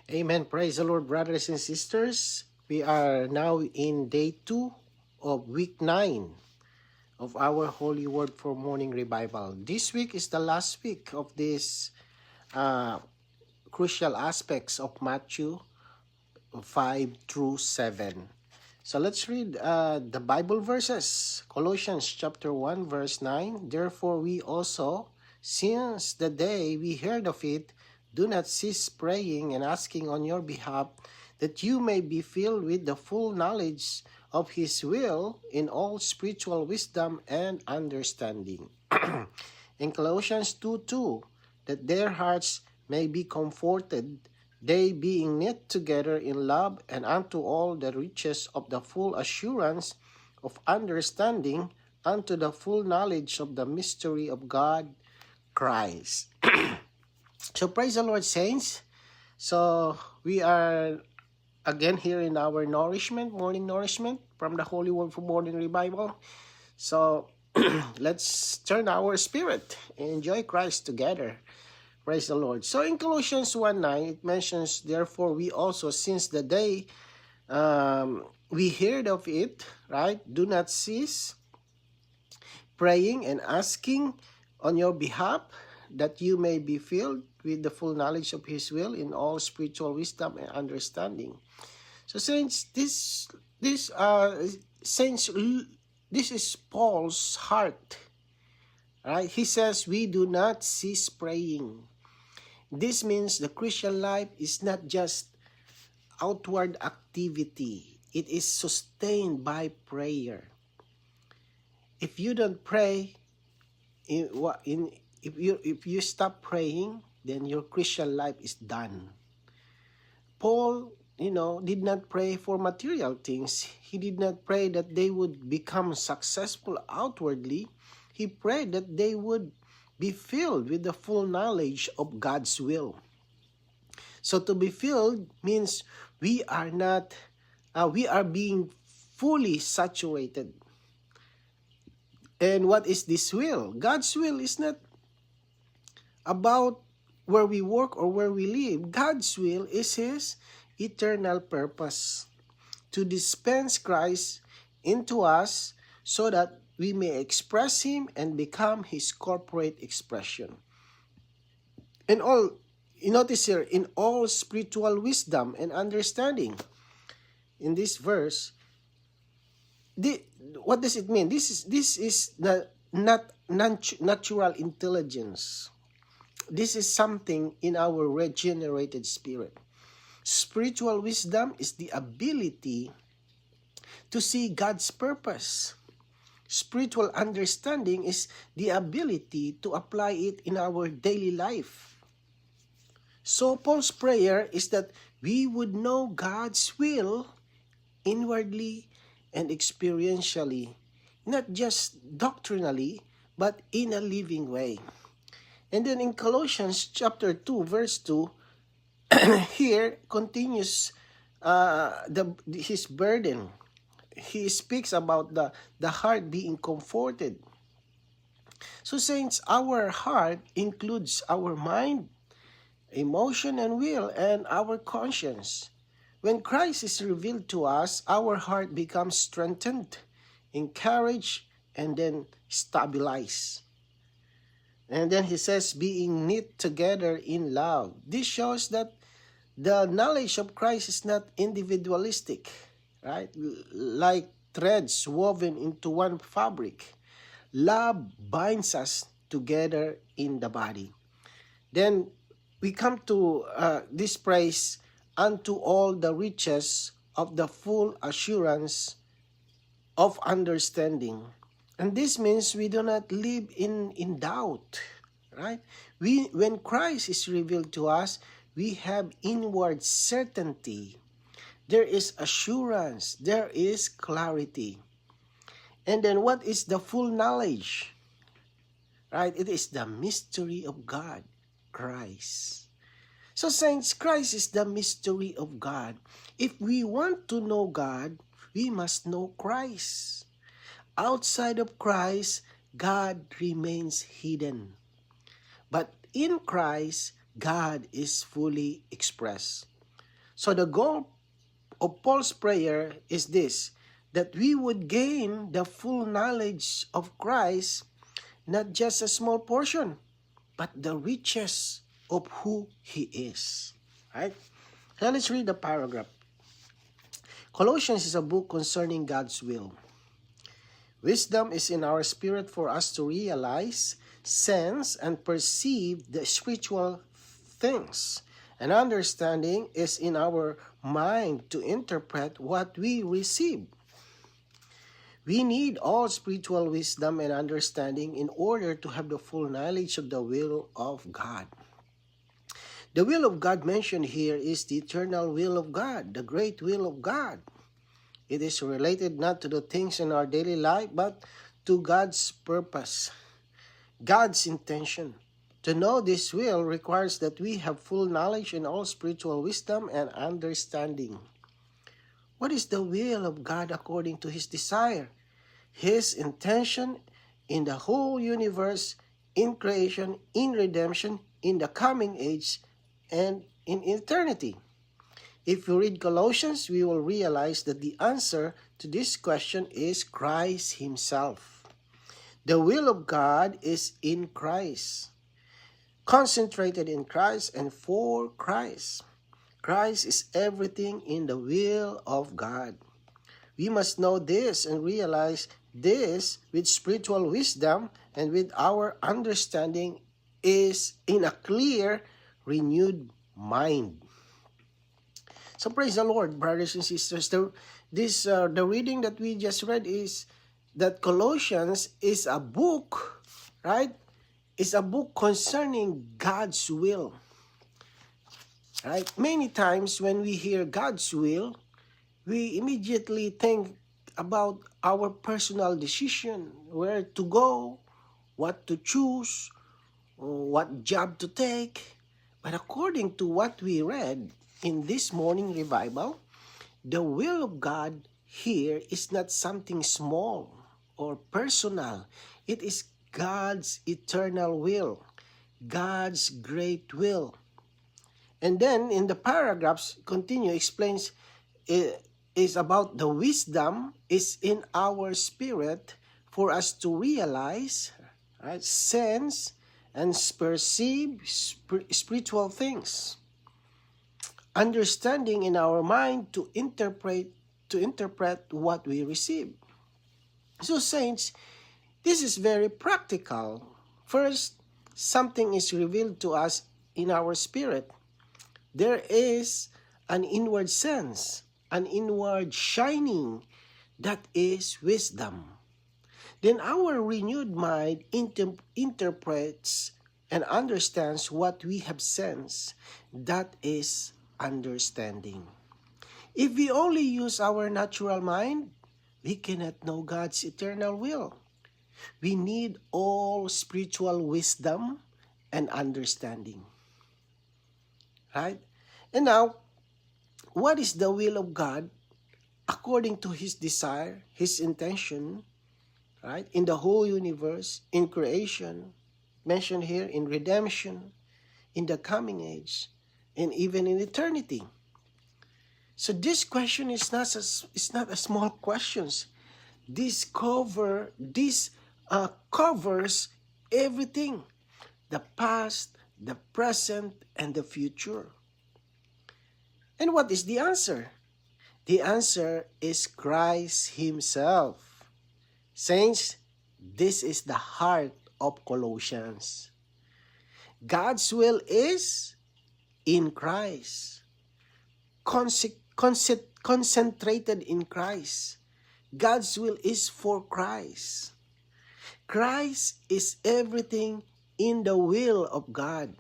Amen. Praise the Lord, brothers and sisters. We are now in day 2 of week 9 of our Holy Word for Morning Revival. This week is the last week of this crucial aspects of Matthew 5 through 7. So let's read the Bible verses. Colossians chapter 1 verse 9. Therefore we also, since the day we heard of it, do not cease praying and asking on your behalf, that you may be filled with the full knowledge of His will in all spiritual wisdom and understanding. In Colossians 2:2, that their hearts may be comforted, they being knit together in love, and unto all the riches of the full assurance of understanding, unto the full knowledge of the mystery of God Christ. So praise the Lord, saints. So we are again here in our morning nourishment from the Holy Word for Morning Revival. So let's turn our spirit and enjoy Christ together. Praise the Lord. So in Colossians 1:9, it mentions, therefore we also, since the day we heard of it, right, do not cease praying and asking on your behalf, that you may be filled with the full knowledge of His will in all spiritual wisdom and understanding. So saints, this is Paul's heart. Right? He says we do not cease praying. This means the Christian life is not just outward activity. It is sustained by prayer. If you don't pray, if you stop praying, then your Christian life is done. Paul, did not pray for material things. He did not pray that they would become successful outwardly. He prayed that they would be filled with the full knowledge of God's will. So to be filled means we are being fully saturated. And what is this will? God's will is not about where we work or where we live. God's will is His eternal purpose, to dispense Christ into us so that we may express Him and become His corporate expression. And notice here, in all spiritual wisdom and understanding. In this verse, what does it mean? This is not natural intelligence. This is something in our regenerated spirit. Spiritual wisdom is the ability to see God's purpose. Spiritual understanding is the ability to apply it in our daily life. So Paul's prayer is that we would know God's will inwardly and experientially, not just doctrinally, but in a living way. And then in Colossians chapter 2, verse 2, here continues his burden. He speaks about the heart being comforted. So saints, our heart includes our mind, emotion, and will, and our conscience. When Christ is revealed to us, our heart becomes strengthened, encouraged, and then stabilized. And then he says, being knit together in love. This shows that the knowledge of Christ is not individualistic, right? Like threads woven into one fabric. Love binds us together in the body. Then we come to this praise, unto all the riches of the full assurance of understanding. And this means we do not live in doubt, right? When Christ is revealed to us, we have inward certainty. There is assurance. There is clarity. And then what is the full knowledge? Right? It is the mystery of God, Christ. So saints, Christ is the mystery of God. If we want to know God, we must know Christ. Outside of Christ, God remains hidden. But in Christ, God is fully expressed. So the goal of Paul's prayer is this, that we would gain the full knowledge of Christ, not just a small portion, but the riches of who He is. Right? Now let's read the paragraph. Colossians is a book concerning God's will. Wisdom is in our spirit for us to realize, sense, and perceive the spiritual things. And understanding is in our mind to interpret what we receive. We need all spiritual wisdom and understanding in order to have the full knowledge of the will of God. The will of God mentioned here is the eternal will of God, the great will of God. It is related not to the things in our daily life, but to God's purpose, God's intention. To know this will requires that we have full knowledge in all spiritual wisdom and understanding. What is the will of God according to His desire? His intention in the whole universe, in creation, in redemption, in the coming age, and in eternity. If we read Colossians, we will realize that the answer to this question is Christ Himself. The will of God is in Christ, concentrated in Christ and for Christ. Christ is everything in the will of God. We must know this and realize this with spiritual wisdom and with our understanding is in a clear, renewed mind. So praise the Lord, brothers and sisters. The reading that we just read is that Colossians is a book, right? It's a book concerning God's will. Right? Many times when we hear God's will, we immediately think about our personal decision, where to go, what to choose, what job to take. But according to what we read in this morning revival, the will of God here is not something small or personal. It is God's eternal will, God's great will. And then in the paragraphs, continue, explains, is about the wisdom is in our spirit for us to realize, right, sense, and perceive spiritual things. Understanding in our mind to interpret what we receive. So saints, this is very practical. First, something is revealed to us in our spirit. There is an inward sense, an inward shining that is wisdom. Then our renewed mind interprets and understands what we have sensed. That is understanding. If we only use our natural mind, we cannot know God's eternal will. We need all spiritual wisdom and understanding. Right? And now, what is the will of God according to His desire, His intention, right? In the whole universe, in creation, mentioned here in redemption, in the coming age, and even in eternity. So this question is not a small question. This covers everything, the past, the present, and the future. And what is the answer? The answer is Christ Himself. Saints, this is the heart of Colossians. God's will is in Christ, concentrated in Christ. God's will is for Christ. Christ is everything in the will of God.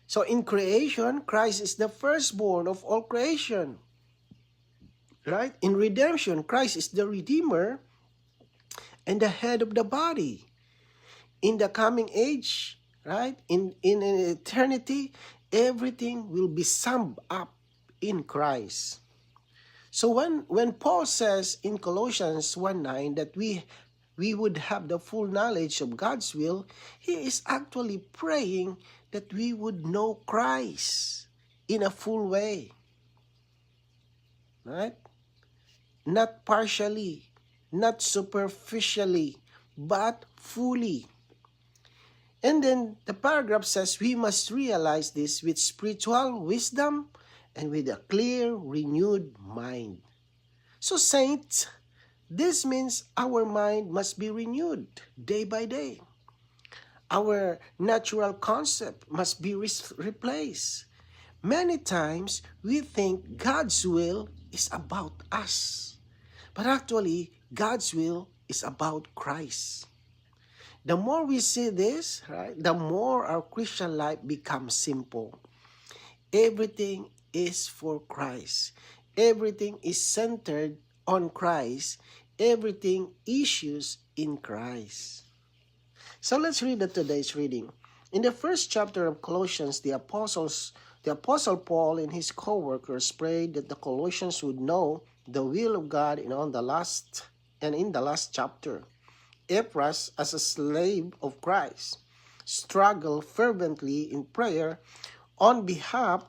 So in creation, Christ is the firstborn of all creation. Right? In redemption, Christ is the Redeemer and the head of the body. In the coming age, right? In eternity, everything will be summed up in Christ. So when Paul says in Colossians 1:9 that we would have the full knowledge of God's will, he is actually praying that we would know Christ in a full way. right? Not partially, not superficially, but fully. And then the paragraph says we must realize this with spiritual wisdom and with a clear, renewed mind. So saints, this means our mind must be renewed day by day. Our natural concept must be replaced. Many times we think God's will is about us, but actually God's will is about Christ. The more we see this, right, the more our Christian life becomes simple. Everything is for Christ. Everything is centered on Christ. Everything issues in Christ. So let's read today's reading. In the first chapter of Colossians, the Apostle Paul and his co-workers prayed that the Colossians would know the will of God in the last chapter. Epaphras, as a slave of Christ, struggled fervently in prayer on behalf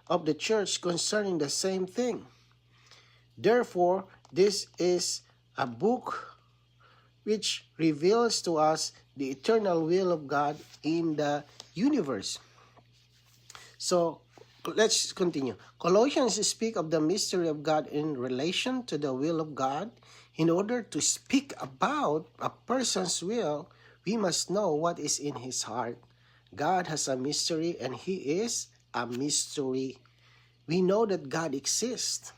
of the church concerning the same thing. Therefore, this is a book which reveals to us the eternal will of God in the universe. So, let's continue. Colossians speak of the mystery of God in relation to the will of God. In order to speak about a person's will, we must know what is in his heart. God has a mystery and he is a mystery. We know that God exists,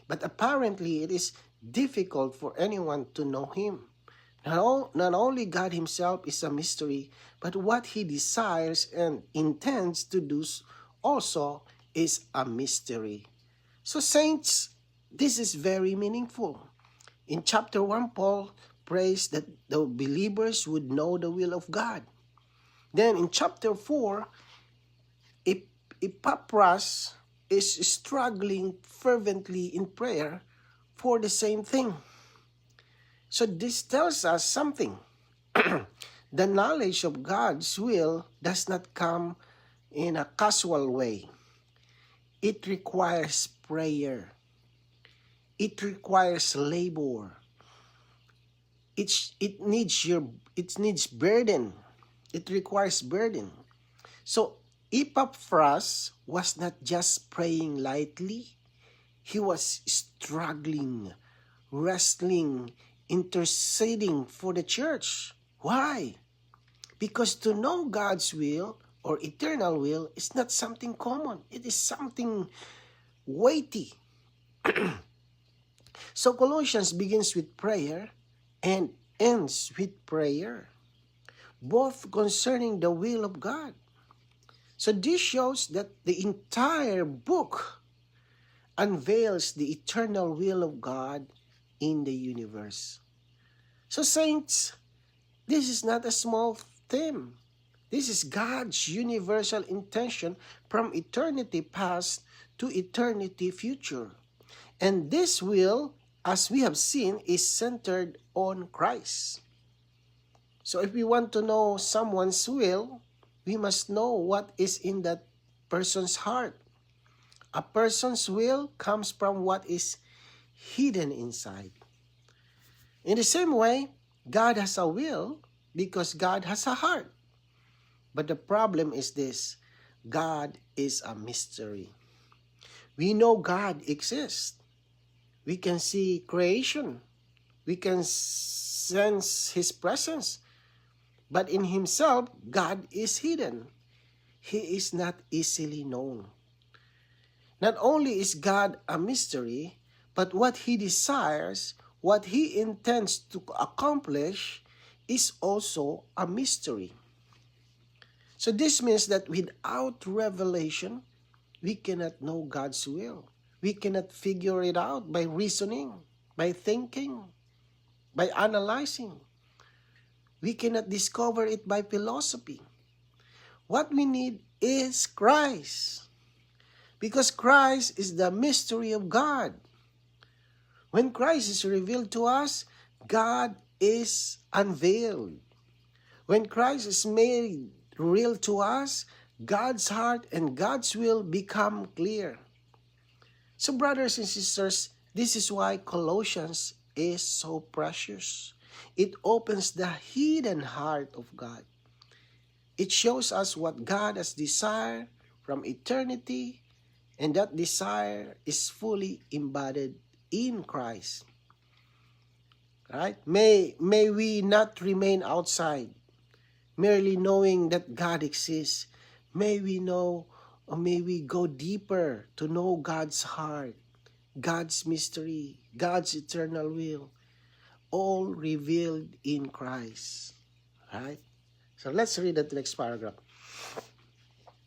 but apparently it is difficult for anyone to know him. Not only God himself is a mystery, but what he desires and intends to do also is a mystery. So saints, this is very meaningful. In chapter 1, Paul prays that the believers would know the will of God. Then in chapter 4, Epaphras is struggling fervently in prayer for the same thing. So this tells us something. The knowledge of God's will does not come in a casual way. It requires prayer. It requires labor. It needs burden. It requires burden. So Epaphras was not just praying lightly. He was struggling, wrestling, interceding for the church. Why? Because to know God's will or eternal will is not something common. It is something weighty. So Colossians begins with prayer and ends with prayer, both concerning the will of God. So this shows that the entire book unveils the eternal will of God in the universe. So saints, this is not a small theme. This is God's universal intention from eternity past to eternity future. And this will, as we have seen, is centered on Christ. So if we want to know someone's will, we must know what is in that person's heart. A person's will comes from what is hidden inside. In the same way, God has a will because God has a heart. But the problem is this: God is a mystery. We know God exists. We can see creation. We can sense His presence. But in Himself, God is hidden. He is not easily known. Not only is God a mystery, but what He desires, what He intends to accomplish, is also a mystery. So this means that without revelation, we cannot know God's will. We cannot figure it out by reasoning, by thinking, by analyzing. We cannot discover it by philosophy. What we need is Christ. Because Christ is the mystery of God. When Christ is revealed to us, God is unveiled. When Christ is made real to us, God's heart and God's will become clear. So brothers and sisters, this is why Colossians is so precious. It opens the hidden heart of God. It shows us what God has desired from eternity, and that desire is fully embodied in Christ. Right? May we not remain outside, merely knowing that God exists. May we know, or may we go deeper to know God's heart, God's mystery, God's eternal will, all revealed in Christ. Right? So let's read the next paragraph.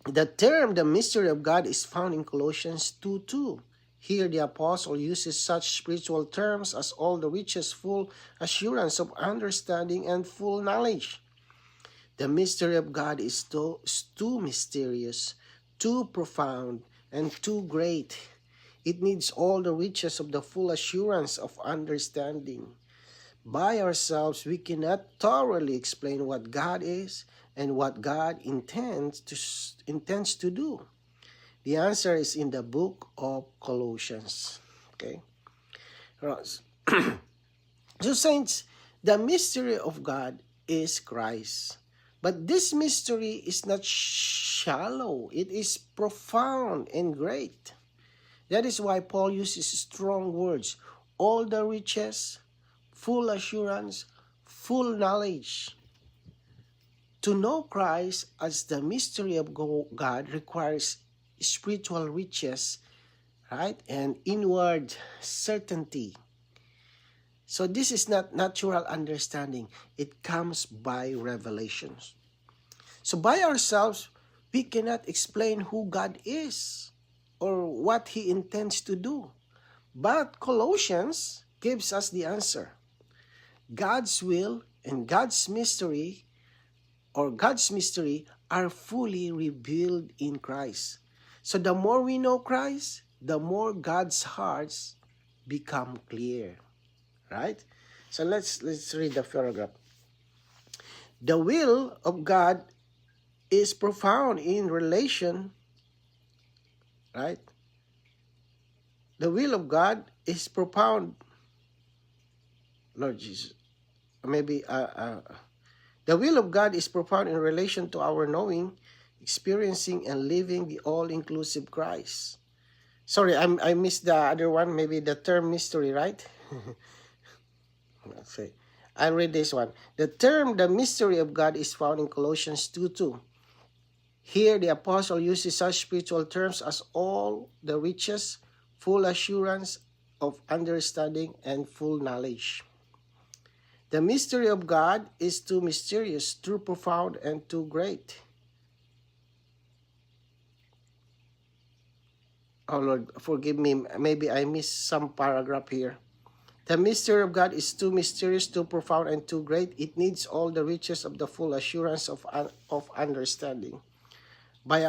The term, the mystery of God, is found in Colossians 2:2. Here the apostle uses such spiritual terms as all the riches, full assurance of understanding, and full knowledge. The mystery of God is too mysterious, too profound, and too great. It needs all the riches of the full assurance of understanding. By ourselves, we cannot thoroughly explain what God is and what God intends to do. The answer is in the book of Colossians. Okay? So saints, the mystery of God is Christ. But this mystery is not shallow. It is profound and great. That is why Paul uses strong words. All the riches, full assurance, full knowledge. To know Christ as the mystery of God requires spiritual riches, right? And inward certainty. So this is not natural understanding. It comes by revelations. So by ourselves, we cannot explain who God is or what He intends to do. But Colossians gives us the answer. God's will and God's mystery are fully revealed in Christ. So the more we know Christ, the more God's hearts become clear. Right? So let's read the paragraph. The will of God is profound in relation, right? The will of God is profound, Lord Jesus. Maybe the will of God is profound in relation to our knowing, experiencing, and living the all-inclusive Christ. Sorry, I missed the other one. Maybe the term mystery, right? Let's see. I'll read this one. The term, the mystery of God, is found in Colossians 2:2. Here, the apostle uses such spiritual terms as all the riches, full assurance of understanding, and full knowledge. The mystery of God is too mysterious, too profound, and too great. Oh Lord, forgive me. Maybe I missed some paragraph here. The mystery of God is too mysterious, too profound, and too great. It needs all the riches of the full assurance of understanding. By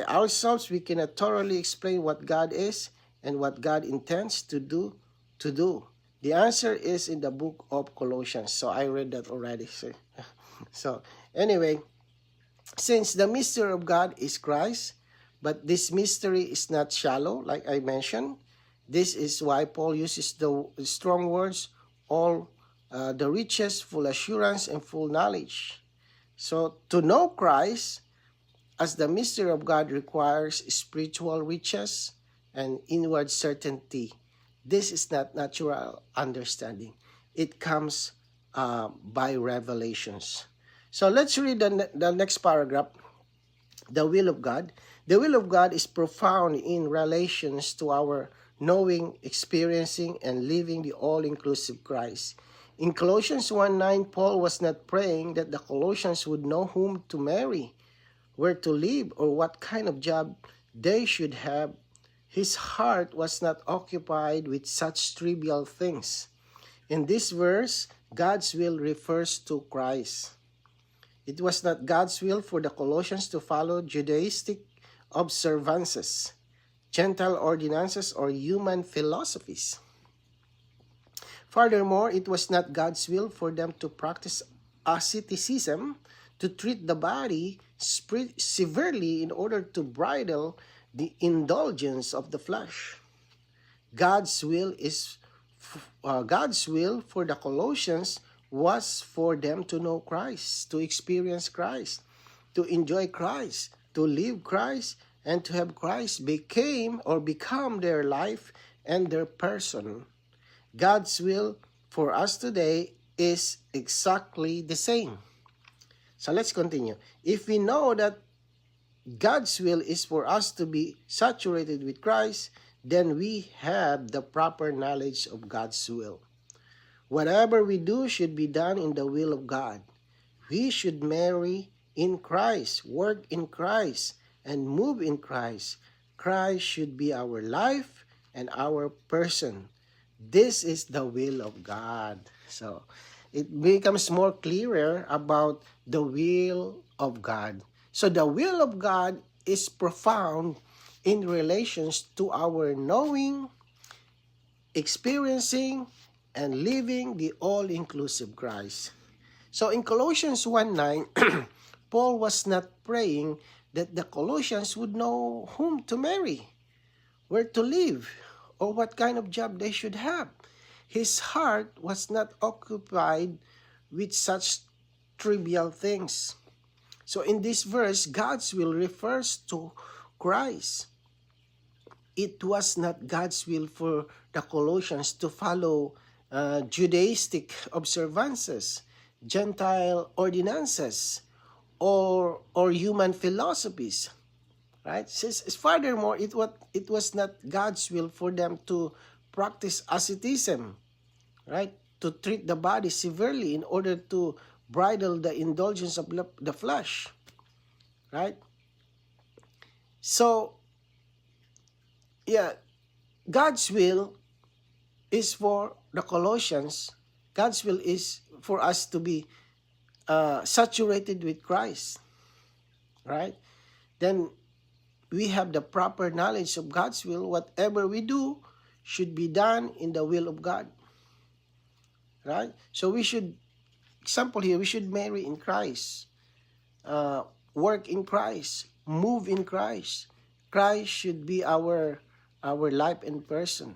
ourselves, we cannot thoroughly explain what God is and what God intends to do. The answer is in the book of Colossians. So I read that already. So anyway, since the mystery of God is Christ, but this mystery is not shallow, like I mentioned, this is why Paul uses the strong words, all the riches, full assurance, and full knowledge. So to know Christ as the mystery of God requires spiritual riches and inward certainty. This is not natural understanding. It comes by revelations. So let's read the next paragraph. The will of God. The will of God is profound in relations to our knowing, experiencing, and living the all-inclusive Christ. In Colossians 1:9, Paul was not praying that the Colossians would know whom to marry, where to live, or what kind of job they should have. His heart was not occupied with such trivial things. In this verse, God's will refers to Christ. It was not God's will for the Colossians to follow Judaistic observances, Gentile ordinances, or human philosophies. Furthermore, it was not God's will for them to practice asceticism, to treat the body severely in order to bridle the indulgence of the flesh. God's will for the Colossians was for them to know Christ, to experience Christ, to enjoy Christ, to live Christ, and to have Christ become their life and their person. God's will for us today is exactly the same. So let's continue. If we know that God's will is for us to be saturated with Christ, then we have the proper knowledge of God's will. Whatever we do should be done in the will of God. We should marry in Christ, work in Christ, and move in Christ. Christ should be our life and our person. This is the will of God. So it becomes more clearer about the will of God. So the will of God is profound in relations to our knowing, experiencing, and living the all-inclusive Christ. So in Colossians 1:9, Paul was not praying that the Colossians would know whom to marry, where to live, or what kind of job they should have. His heart was not occupied with such trivial things. So in this verse, God's will refers to Christ. It was not God's will for the Colossians to follow Judaistic observances, Gentile ordinances, or human philosophies. Right? Furthermore, it was not God's will for them to practice asceticism, right? To treat the body severely in order to bridle the indulgence of the flesh, right? So, yeah, God's will is for the Colossians. God's will is for us to be saturated with Christ, right? Then we have the proper knowledge of God's will. Whatever we do should be done in the will of God, right? So we should, example here, we should marry in Christ, work in Christ, move in Christ. Christ should be our life and person.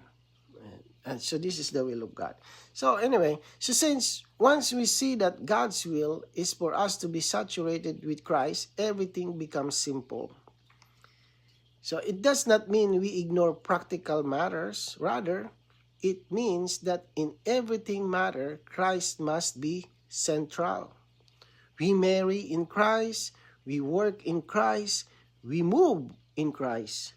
And so this is the will of God. So anyway, so since once we see that God's will is for us to be saturated with Christ, everything becomes simple. So it does not mean we ignore practical matters. Rather, it means that in everything matter, Christ must be central. We marry in Christ, we work in Christ, we move in Christ.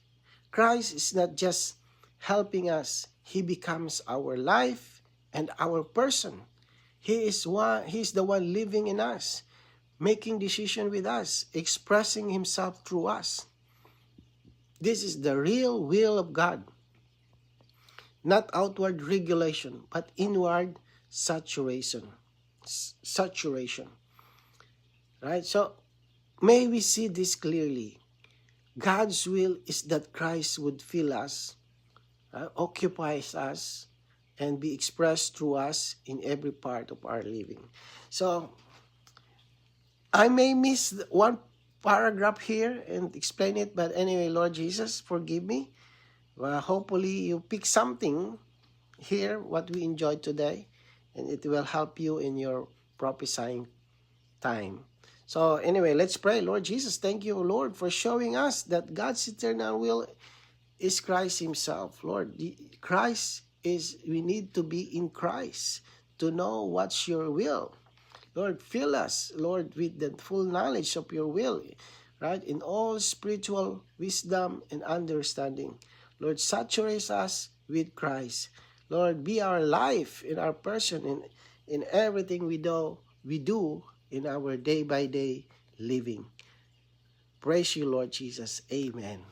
Christ is not just helping us, He becomes our life and our person. He's the one living in us, making decision with us, expressing Himself through us. This is the real will of God. Not outward regulation, but inward saturation. Right? So, may we see this clearly. God's will is that Christ would fill us, occupies us, and be expressed through us in every part of our living. So, I may miss one paragraph here and explain it, but anyway, Lord Jesus, forgive me. Hopefully, you pick something here, what we enjoyed today, and it will help you in your prophesying time. So anyway, let's pray. Lord Jesus, thank you, Lord, for showing us that God's eternal will is Christ Himself. Lord, we need to be in Christ to know what's your will. Lord, fill us, Lord, with the full knowledge of your will, right? In all spiritual wisdom and understanding. Lord, saturate us with Christ. Lord, be our life in our person, in everything we do in our day-by-day living. Praise you, Lord Jesus. Amen.